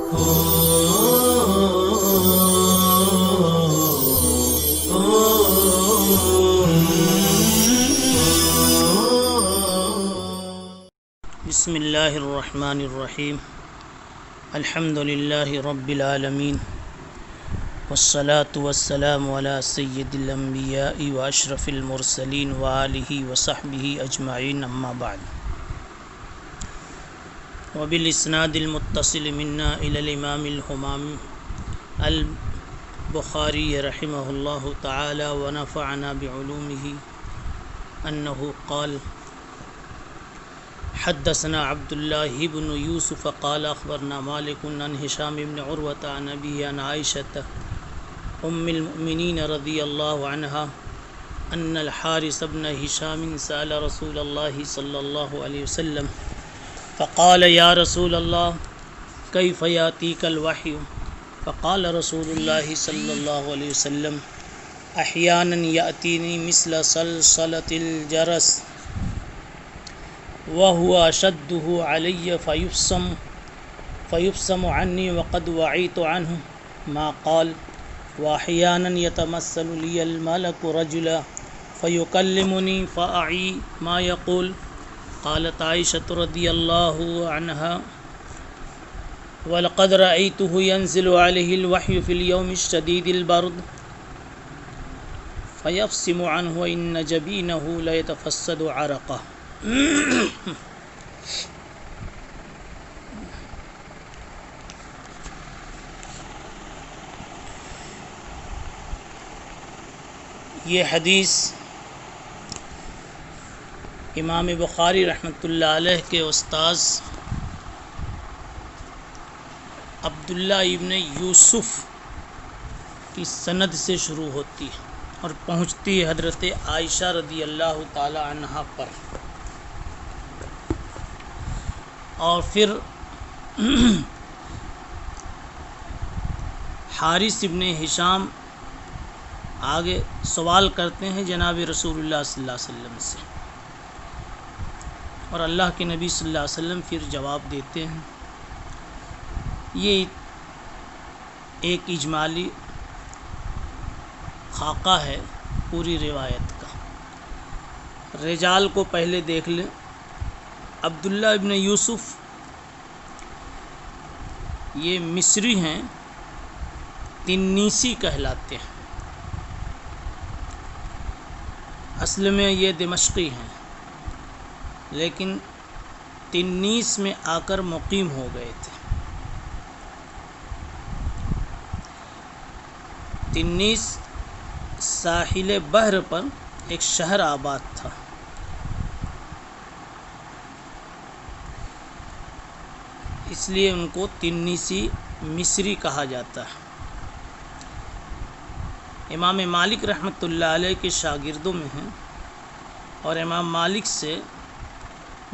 بسم اللہ الرحمن الرحیم الحمد للہ رب العالمین والصلاة والسلام علی سید الانبیاء واشرف المرسلین وآلہ وصحبہ اجمعین اما بعد وبالاسناد المتصل منا الى الامام الحمام البخاری رحمہ اللہ تعالی ونفعنا بعلومہ انہ قال حدثنا عبد الله بن يوسف قال اخبرنا مالك عن هشام بن عروة عن أبيه عن عائشة ام المؤمنين رضي الله عنها ان الحارث بن هشام سأل رسول الله صلى الله عليه وسلم فقال يا رسول الله كيف يأتيك الوحي فقال رسول الله صلى الله عليه وسلم احيانا يأتيني مثل صلصلة الجرس وهو أشده علي فيبصم عني وقد وعيت عنه ما قال وأحيانا يتمثل لي الملك رجلا فيكلمني فأعي ما يقول. قالت عائشة رضي الله عنها ولقد رأيته ينزل عليه الوحي في اليوم الشديد البرد فيبصم عنه وإن جبينه ليتفسد عرقه. یہ حدیث امام بخاری رحمۃ اللہ علیہ کے استاذ عبداللہ ابن یوسف کی سند سے شروع ہوتی ہے اور پہنچتی ہے حضرت عائشہ رضی اللہ تعالی عنہا پر، اور پھر حارث ابن ہشام آگے سوال کرتے ہیں جناب رسول اللہ صلی اللہ علیہ وسلم سے، اور اللہ کے نبی صلی اللہ علیہ وسلم پھر جواب دیتے ہیں. یہ ایک اجمالی خاکہ ہے پوری روایت کا. رجال کو پہلے دیکھ لیں. عبداللہ ابن یوسف یہ مصری ہیں، تنیسی کہلاتے ہیں. اصل میں یہ دمشقی ہیں لیکن تنیس میں آ کر مقیم ہو گئے تھے. تنیس ساحل بحر پر ایک شہر آباد تھا. اس لیے ان کو تنیسی مصری کہا جاتا ہے. امام مالک رحمۃ اللہ علیہ کے شاگردوں میں ہیں، اور امام مالک سے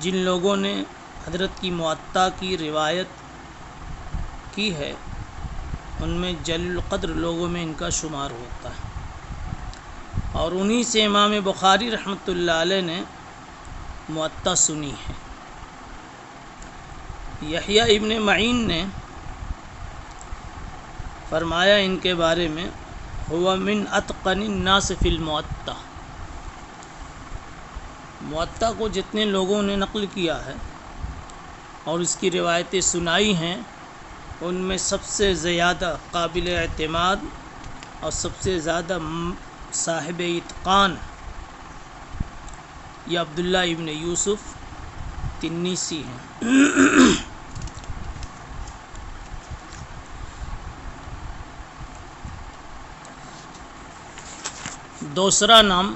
جن لوگوں نے حضرت کی موطا کی روایت کی ہے ان میں جلیل القدر لوگوں میں ان کا شمار ہوتا ہے، اور انہی سے امام بخاری رحمۃ اللہ علیہ نے موطا سنی ہے. یحییٰ ابن معین نے فرمایا ان کے بارے میں هو من اتقن الناس فی الموطا. موطا کو جتنے لوگوں نے نقل کیا ہے اور اس کی روایتیں سنائی ہیں ان میں سب سے زیادہ قابل اعتماد اور سب سے زیادہ صاحب اتقان یہ عبداللہ ابن یوسف تنیسی ہیں. دوسرا نام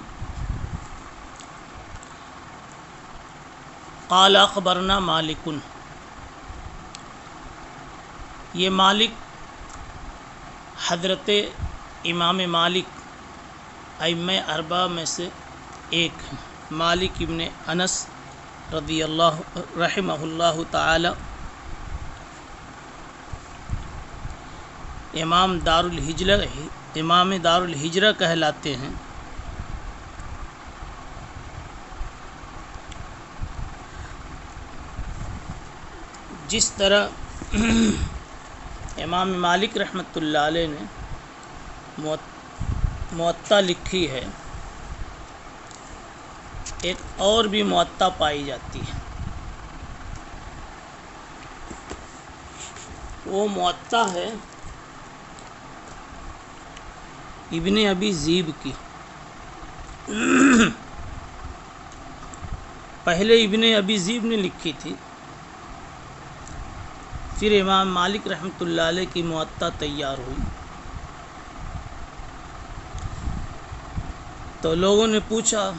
قال اخبرنا مالک. یہ مالک حضرت امام مالک ائمہ اربعہ میں سے ایک ہیں. مالک ابن انس رضی اللہ رحمہ اللہ تعالی امام دار الہجرہ کہلاتے ہیں. جس طرح امام مالک رحمۃ اللہ علیہ نے موطا لکھی ہے، ایک اور بھی موطا پائی جاتی ہے، وہ موطا ہے ابن ابی ذئب کی۔ پہلے ابن ابی ذئب نے لکھی تھی، پھر امام مالک رحمۃ اللہ علیہ کی موطا تیار ہوئی، تو لوگوں نے پوچھا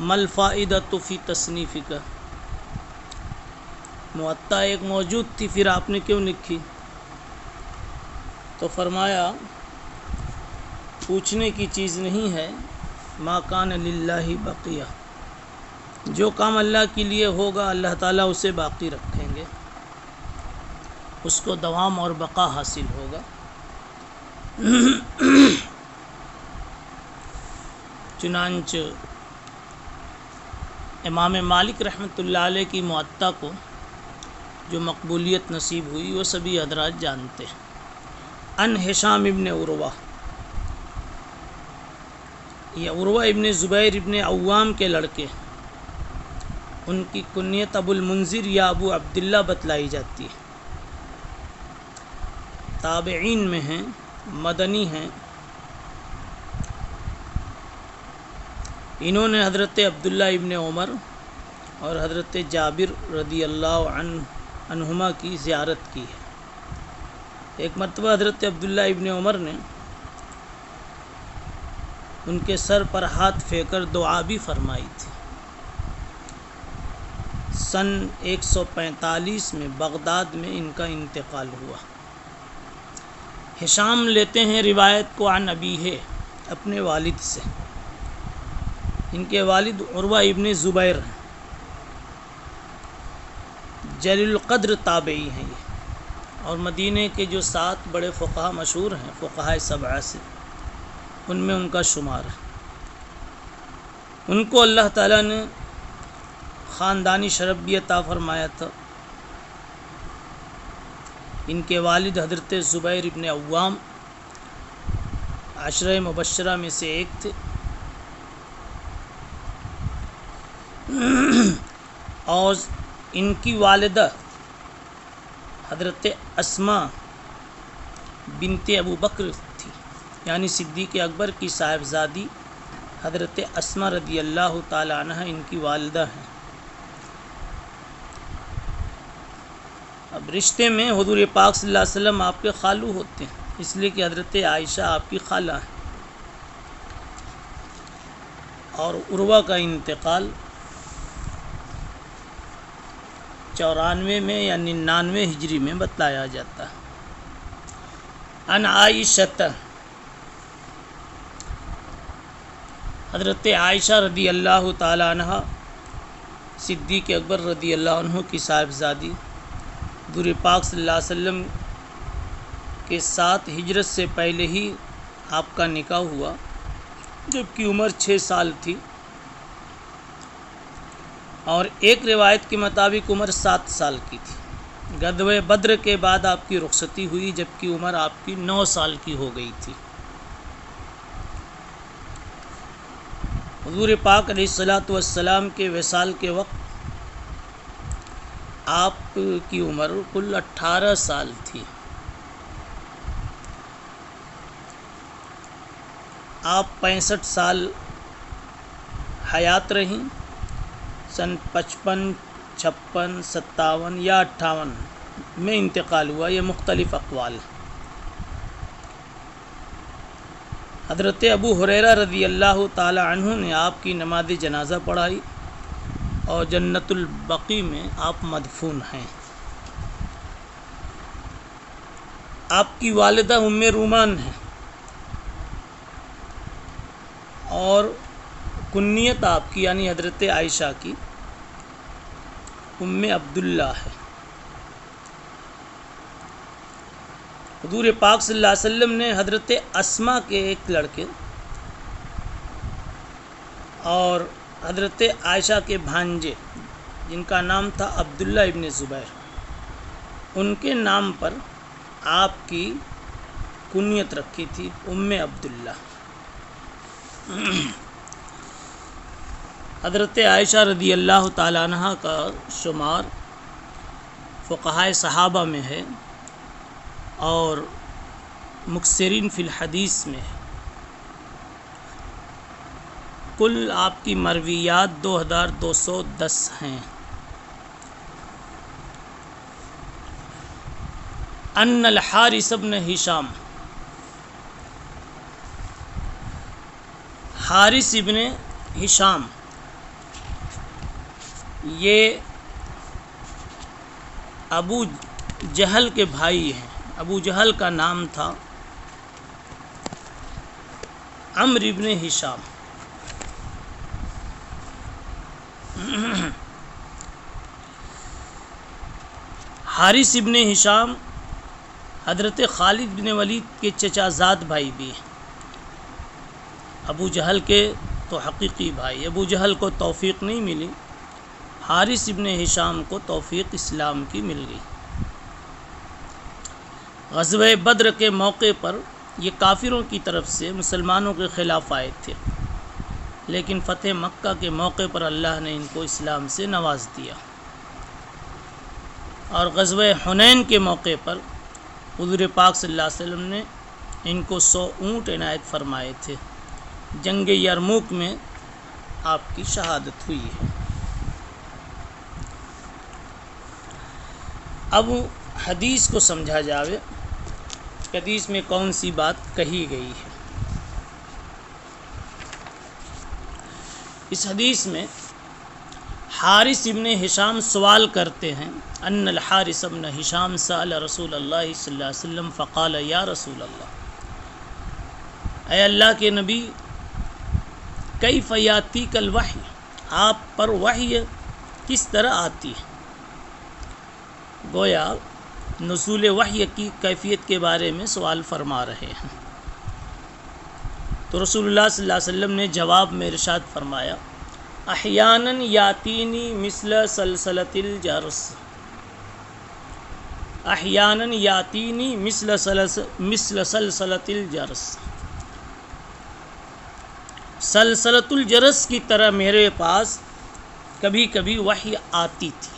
مل فائدۃ فی تصنیفک، موطا ایک موجود تھی پھر آپ نے کیوں لکھی؟ تو فرمایا پوچھنے کی چیز نہیں ہے، ما کان للہ بقیہ، جو کام اللہ کے لیے ہوگا اللہ تعالیٰ اسے باقی رکھیں گے، اس کو دوام اور بقا حاصل ہوگا۔ چنانچہ امام مالک رحمۃ اللہ علیہ کی موطا کو جو مقبولیت نصیب ہوئی وہ سبھی حضرات جانتے ہیں۔ ان ہشام ابن عروہ، یہ عروہ ابن زبیر ابن عوام کے لڑکے، ان کی کنیت ابو المنذر یا ابو عبداللہ بتلائی جاتی ہے، تابعین میں ہیں، مدنی ہیں۔ انہوں نے حضرت عبداللہ ابن عمر اور حضرت جابر رضی اللہ عنہما کی زیارت کی ہے۔ ایک مرتبہ حضرت عبداللہ ابن عمر نے ان کے سر پر ہاتھ پھیر کر دعا بھی فرمائی تھی۔ سن 145 میں بغداد میں ان کا انتقال ہوا۔ ہشام لیتے ہیں روایت کو عن ابیہ، اپنے والد سے، ان کے والد عروہ ابن زبیر ہیں، جلیل القدر تابعی ہیں یہ، اور مدینہ کے جو 7 بڑے فقہا مشہور ہیں، فقہاء 7 سے، ان میں ان کا شمار ہے۔ ان کو اللہ تعالیٰ نے خاندانی شرف بھی عطا فرمایا تھا۔ ان کے والد حضرت زبیر ابن عوام 10 مبشرہ میں سے ایک تھے، اور ان کی والدہ حضرت اسماء بنت ابو بکر تھی، یعنی صدیق اکبر کی صاحبزادی حضرت اسماء رضی اللہ تعالی عنہ ان کی والدہ ہیں۔ اب رشتے میں حضور پاک صلی اللہ علیہ وسلم آپ کے خالو ہوتے ہیں، اس لیے کہ حضرت عائشہ آپ کی خالہ ہیں، اور عروہ کا انتقال 94 میں یا 99 ہجری میں بتلایا جاتا ہے۔ ان عائشہ، حضرت عائشہ رضی اللہ تعالی عنہ صدیق اکبر رضی اللہ عنہ کی صاحبزادی، حضور پاک صلی اللہ علیہ وسلم کے ساتھ ہجرت سے پہلے ہی آپ کا نکاح ہوا، جب کہ عمر 6 سال تھی، اور ایک روایت کے مطابق عمر 7 سال کی تھی۔ غزوہ بدر کے بعد آپ کی رخصتی ہوئی، جب کہ عمر آپ کی 9 سال کی ہو گئی تھی۔ حضور پاک علیہ الصلاۃ والسلام کے وصال کے وقت آپ کی عمر کل 18 سال تھی۔ آپ 65 سال حیات رہیں، سن 55، 56، 57 یا 58 میں انتقال ہوا، یہ مختلف اقوال ہیں۔ حضرت ابو ہریرہ رضی اللہ تعالی عنہ نے آپ کی نماز جنازہ پڑھائی، اور جنت البقیع میں آپ مدفون ہیں۔ آپ کی والدہ ام رومان ہیں، اور کنیت آپ کی یعنی حضرت عائشہ کی ام عبداللہ ہے۔ حضور پاک صلی اللہ علیہ وسلم نے حضرت اسماء کے ایک لڑکے اور حضرت عائشہ کے بھانجے، جن کا نام تھا عبداللہ ابن زبیر، ان کے نام پر آپ کی کنیت رکھی تھی ام عبداللہ۔ حضرت عائشہ رضی اللہ تعالیٰ عنہ کا شمار فقہائے صحابہ میں ہے اور مکثرین فی الحدیث میں ہے۔ کل آپ کی مرویات 2210 ہیں۔ ان الحارث بن ہشام، حارث ابن ہشام یہ ابو جہل کے بھائی ہیں۔ ابو جہل کا نام تھا عمرو ابن ہشام۔ حارث ابن ہشام حضرت خالد بن ولید کے چچا زاد بھائی بھی ہیں۔ ابو جہل کے تو حقیقی بھائی۔ ابو جہل کو توفیق نہیں ملی، حارث ابن ہشام کو توفیق اسلام کی مل گئی۔ غزوہ بدر کے موقع پر یہ کافروں کی طرف سے مسلمانوں کے خلاف آئے تھے، لیکن فتح مکہ کے موقع پر اللہ نے ان کو اسلام سے نواز دیا، اور غزوہ حنین کے موقع پر حضور پاک صلی اللہ علیہ وسلم نے ان کو 100 اونٹ عنایت فرمائے تھے۔ جنگ یرموک میں آپ کی شہادت ہوئی ہے۔ اب حدیث کو سمجھا جاوے، حدیث میں کون سی بات کہی گئی ہے۔ اس حدیث میں حارث ابن ہشام سوال کرتے ہیں، ان الحارث ابن ہشام سأل رسول اللہ صلی اللہ علیہ وسلم فقال یا رسول اللہ، اے اللہ کے نبی، کیف یاتیک الوحی، آپ پر وحی کس طرح آتی ہے؟ گویا نزول وحی کی کیفیت کے بارے میں سوال فرما رہے ہیں۔ تو رسول اللہ صلی اللہ علیہ وسلم نے جواب میں ارشاد فرمایا، احیانا یاتینی مثل سلسلۃ الجرس، احیانا یاتینی مثل سلسلۃ الجرس، سلسلۃ الجرس کی طرح میرے پاس کبھی کبھی وحی آتی تھی،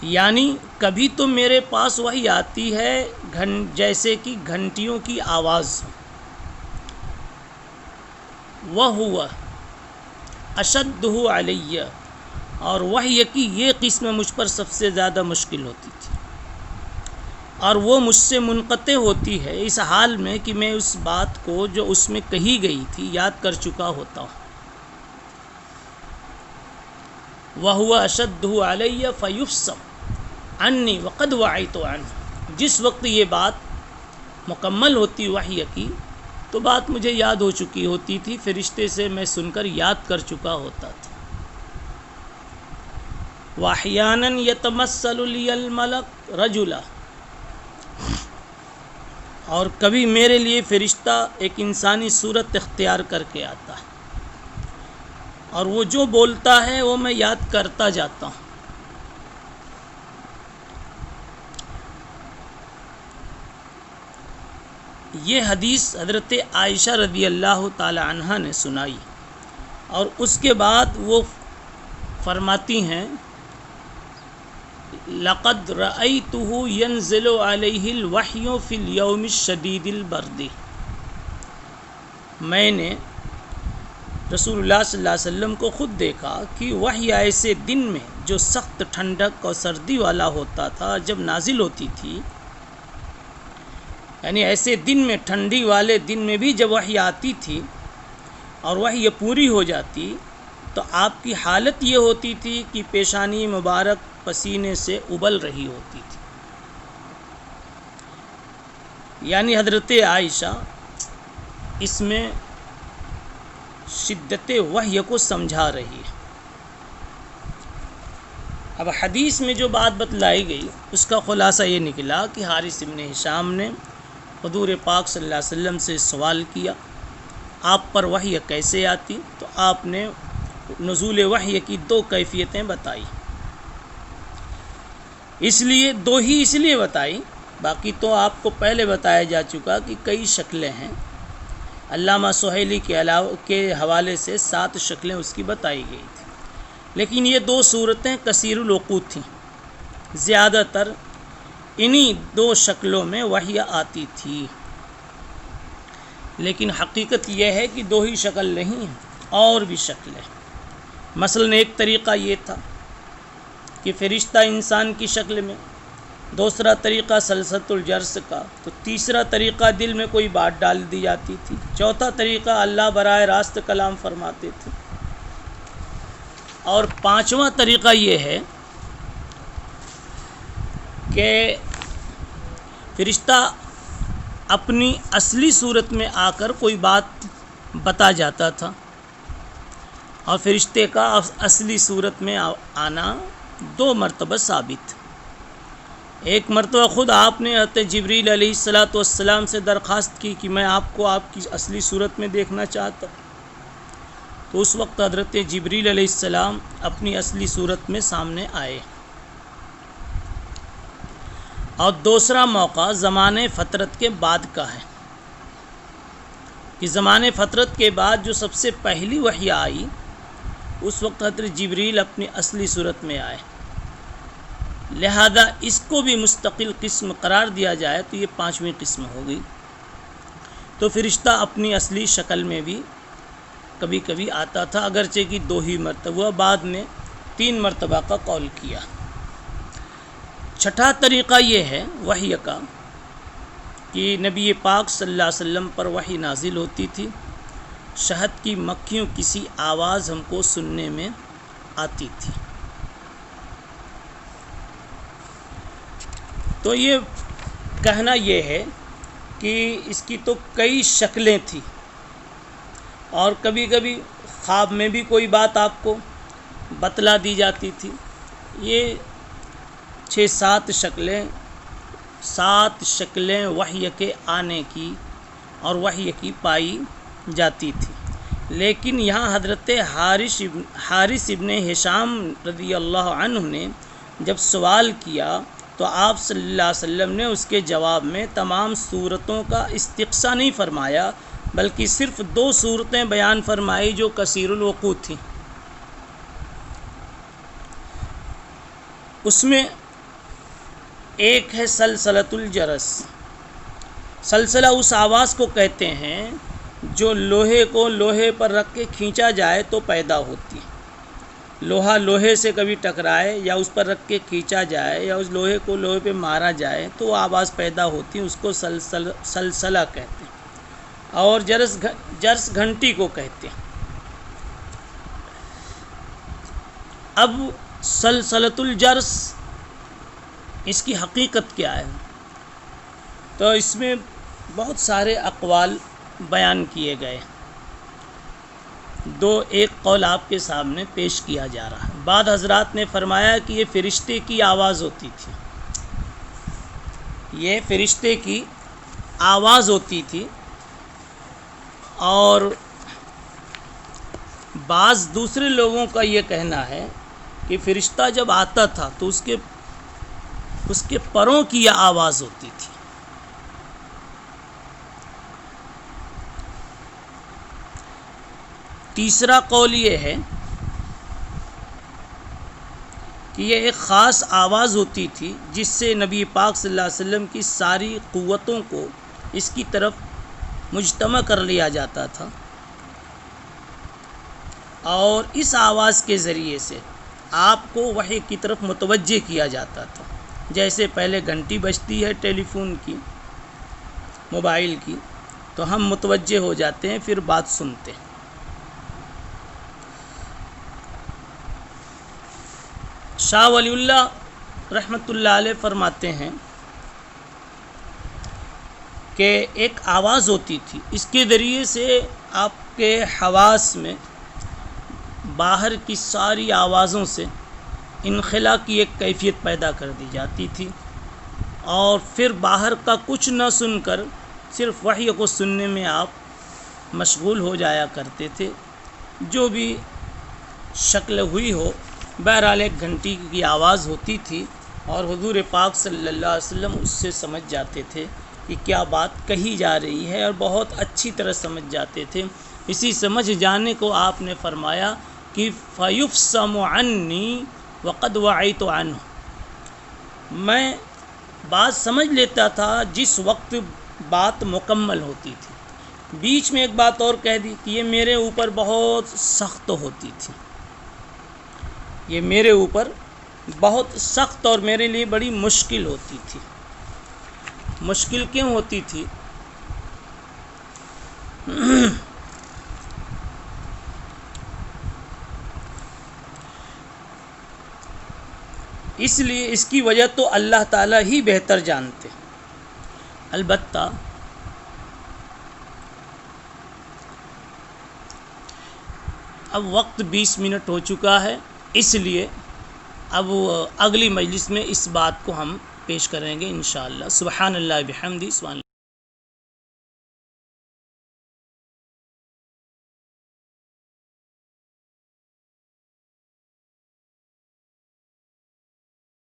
یعنی کبھی تو میرے پاس وحی آتی ہے جیسے کہ گھنٹیوں کی آواز، وَهُوَ أَشَدُّهُ عَلَيَّ، اور وحی کی یہ قسم مجھ پر سب سے زیادہ مشکل ہوتی تھی، اور وہ مجھ سے منقطع ہوتی ہے اس حال میں کہ میں اس بات کو جو اس میں کہی گئی تھی یاد کر چکا ہوتا ہوں۔ وَهُوَ أَشَدُّهُ عَلَيَّ فَيُفْصَمْ عنی وقد وعیت عنہ، جس وقت یہ بات مکمل ہوتی وحی کی تو بات مجھے یاد ہو چکی ہوتی تھی، فرشتے سے میں سن کر یاد کر چکا ہوتا تھا۔ وَأَحْيَانًا يَتَمَثَّلُ لِيَ الْمَلَكُ رَجُلًا، اور کبھی میرے لیے فرشتہ ایک انسانی صورت اختیار کر کے آتا ہے، اور وہ جو بولتا ہے وہ میں یاد کرتا جاتا ہوں۔ یہ حدیث حضرت عائشہ رضی اللہ تعالی عنہ نے سنائی، اور اس کے بعد وہ فرماتی ہیں، لقد رأیتہ ینزل علیہ الوحی فی اليوم الشدید البرد، میں نے رسول اللہ صلی اللہ علیہ وسلم کو خود دیکھا کہ وحی ایسے دن میں جو سخت ٹھنڈک اور سردی والا ہوتا تھا جب نازل ہوتی تھی، یعنی ایسے دن میں، ٹھنڈی والے دن میں بھی جب وحی آتی تھی اور وحی پوری ہو جاتی تو آپ کی حالت یہ ہوتی تھی کہ پیشانی مبارک پسینے سے ابل رہی ہوتی تھی۔ یعنی حضرت عائشہ اس میں شدت وحی کو سمجھا رہی ہے۔ اب حدیث میں جو بات بتلائی گئی اس کا خلاصہ یہ نکلا کہ حارث ابن ہشام نے حضور پاک صلی اللہ علیہ وسلم سے سوال کیا، آپ پر وحی کیسے آتی؟ تو آپ نے نزول وحی کی 2 کیفیتیں بتائی۔ اس لیے دو ہی اس لیے بتائی، باقی تو آپ کو پہلے بتایا جا چکا کہ کئی شکلیں ہیں۔ علامہ سہیلی کے حوالے سے 7 شکلیں اس کی بتائی گئی تھیں، لیکن یہ 2 صورتیں کثیر الوقوع تھیں، زیادہ تر انہی 2 شکلوں میں وحی آتی تھی۔ لیکن حقیقت یہ ہے کہ 2 ہی شکل نہیں ہیں، اور بھی شکلیں۔ مثلا ایک طریقہ یہ تھا کہ فرشتہ انسان کی شکل میں، دوسرا طریقہ سلسلۃ الجرس کا، تو تیسرا طریقہ دل میں کوئی بات ڈال دی جاتی تھی، چوتھا طریقہ اللہ براہ راست کلام فرماتے تھے، اور 5واں طریقہ یہ ہے کہ فرشتہ اپنی اصلی صورت میں آ کر کوئی بات بتا جاتا تھا، اور فرشتے کا اصلی صورت میں آنا 2 مرتبہ ثابت۔ ایک مرتبہ خود آپ نے حضرت جبریل علیہ السلام سے درخواست کی کہ میں آپ کو آپ کی اصلی صورت میں دیکھنا چاہتا ہوں، تو اس وقت حضرت جبریل علیہ السلام اپنی اصلی صورت میں سامنے آئے۔ اور دوسرا موقع زمانے فطرت کے بعد کا ہے کہ زمانے فطرت کے بعد جو سب سے پہلی وحی آئی، اس وقت حضرت جبریل اپنی اصلی صورت میں آئے، لہذا اس کو بھی مستقل قسم قرار دیا جائے تو یہ 5ویں قسم ہوگی۔ تو فرشتہ اپنی اصلی شکل میں بھی کبھی کبھی آتا تھا، اگرچہ کہ 2 ہی مرتبہ، بعد میں 3 مرتبہ کا قول کیا۔ چھٹا طریقہ یہ ہے وحی کا کہ نبی پاک صلی اللہ علیہ وسلم پر وحی نازل ہوتی تھی، شہد کی مکھیوں کسی آواز ہم کو سننے میں آتی تھی۔ تو یہ کہنا یہ ہے کہ اس کی تو کئی شکلیں تھیں، اور کبھی کبھی خواب میں بھی کوئی بات آپ کو بتلا دی جاتی تھی۔ یہ 6-7 شکلیں، 7 شکلیں وحی کے آنے کی اور وحی کی پائی جاتی تھی۔ لیکن یہاں حضرت حارث ابن ہشام رضی اللہ عنہ نے جب سوال کیا تو آپ صلی اللہ علیہ وسلم نے اس کے جواب میں تمام صورتوں کا استقصاء نہیں فرمایا، بلکہ صرف 2 صورتیں بیان فرمائی جو کثیر الوقوع تھیں۔ اس میں ایک ہے سلسلۃ الجرس۔ سلسلہ اس آواز کو کہتے ہیں جو لوہے کو لوہے پر رکھ کے کھینچا جائے تو پیدا ہوتی ہے۔ لوہا لوہے سے کبھی ٹکرائے یا اس پر رکھ کے کھینچا جائے یا اس لوہے کو لوہے پہ مارا جائے تو وہ آواز پیدا ہوتی ہے، اس کو سلسلہ کہتے ہیں، اور جرس گھنٹی کو کہتے ہیں۔ اب سلسلۃ الجرس، اس کی حقیقت کیا ہے؟ تو اس میں بہت سارے اقوال بیان کیے گئے، ایک قول آپ کے سامنے پیش کیا جا رہا ہے۔ بعض حضرات نے فرمایا کہ یہ فرشتے کی آواز ہوتی تھی، یہ فرشتے کی آواز ہوتی تھی، اور بعض دوسرے لوگوں کا یہ کہنا ہے کہ فرشتہ جب آتا تھا تو اس کے پروں کی یہ آواز ہوتی تھی۔ تیسرا قول یہ ہے کہ یہ ایک خاص آواز ہوتی تھی جس سے نبی پاک صلی اللہ علیہ وسلم کی ساری قوتوں کو اس کی طرف مجتمع کر لیا جاتا تھا، اور اس آواز کے ذریعے سے آپ کو وحی کی طرف متوجہ کیا جاتا تھا۔ جیسے پہلے گھنٹی بجتی ہے ٹیلی فون کی، موبائل کی، تو ہم متوجہ ہو جاتے ہیں، پھر بات سنتے ہیں۔ شاہ ولی اللہ رحمۃ اللہ علیہ فرماتے ہیں کہ ایک آواز ہوتی تھی، اس کے ذریعے سے آپ کے حواس میں باہر کی ساری آوازوں سے انخلا کی ایک کیفیت پیدا کر دی جاتی تھی، اور پھر باہر کا کچھ نہ سن کر صرف وحی کو سننے میں آپ مشغول ہو جایا کرتے تھے، جو بھی شکل ہوئی ہو۔ بہرحال ایک گھنٹی کی آواز ہوتی تھی اور حضور پاک صلی اللہ علیہ وسلم اس سے سمجھ جاتے تھے کہ کیا بات کہی جا رہی ہے، اور بہت اچھی طرح سمجھ جاتے تھے۔ اسی سمجھ جانے کو آپ نے فرمایا کہ فَيُفْصَمُ عَنِّي وَقَدْ وَعِيتُ عَنْهُ، میں بات سمجھ لیتا تھا جس وقت بات مکمل ہوتی تھی، بیچ میں ایک بات اور کہہ دی کہ یہ میرے اوپر بہت سخت ہوتی تھی، یہ میرے اوپر بہت سخت اور میرے لیے بڑی مشکل ہوتی تھی۔ مشکل کیوں ہوتی تھی؟ اس لیے اس کی وجہ تو اللہ تعالیٰ ہی بہتر جانتے۔ البتہ اب وقت 20 منٹ ہو چکا ہے، اس لیے اب اگلی مجلس میں اس بات کو ہم پیش کریں گے انشاءاللہ۔ سبحان اللہ بحمدہ، سبحان اللہ۔